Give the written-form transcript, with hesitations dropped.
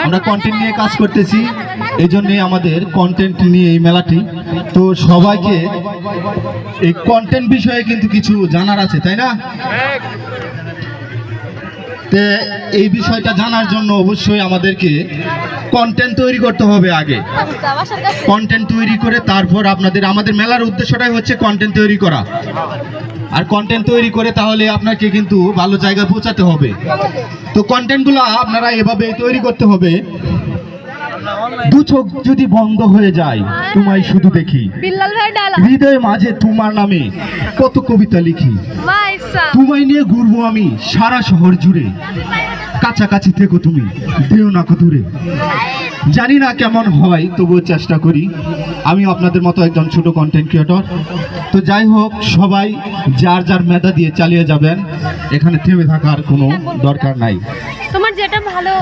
আমরা কন্টেন্ট নিয়ে কাজ করতেছি, এই জন্যই আমাদের কন্টেন্ট নিয়ে এই মেলাটি। তো সবাইকে এই কন্টেন্ট বিষয়ে কিন্তু কিছু জানার আছে, তাই না? তো এই বিষয়টা জানার জন্য অবশ্যই আমাদেরকে কন্টেন্ট তৈরি করতে হবে। আগে কন্টেন্ট তৈরি করে তারপর আমাদের মেলার উদ্দেশ্যটাই হচ্ছে কন্টেন্ট তৈরি করা। আর কন্টেন্ট তৈরি করে তাহলে আপনাকে কিন্তু ভালো জায়গায় পৌঁছাতে হবে। তো কন্টেন্টগুলো আপনারা এভাবে তৈরি করতে হবে। দু চোখ যদি বন্ধ হয়ে যায় তোমায় শুধু দেখি, হৃদয় মাঝে তোমার নামে কত কবিতা লিখি, তোমায় নিয়ে ঘুরবো আমি সারা শহর জুড়ে, কাছাকাছি থেকো তুমি, দেও না কো দূরে। জানি না কেমন হয়, তবুও চেষ্টা করি। আমি আপনাদের মতো একজন ছোট কন্টেন্ট ক্রিয়েটর। তো যাই হোক, সবাই যার যার মেধা দিয়ে চালিয়ে যাবেন, এখানে থেমে থাকার কোনো দরকার নাই। তোমার যেটা ভালো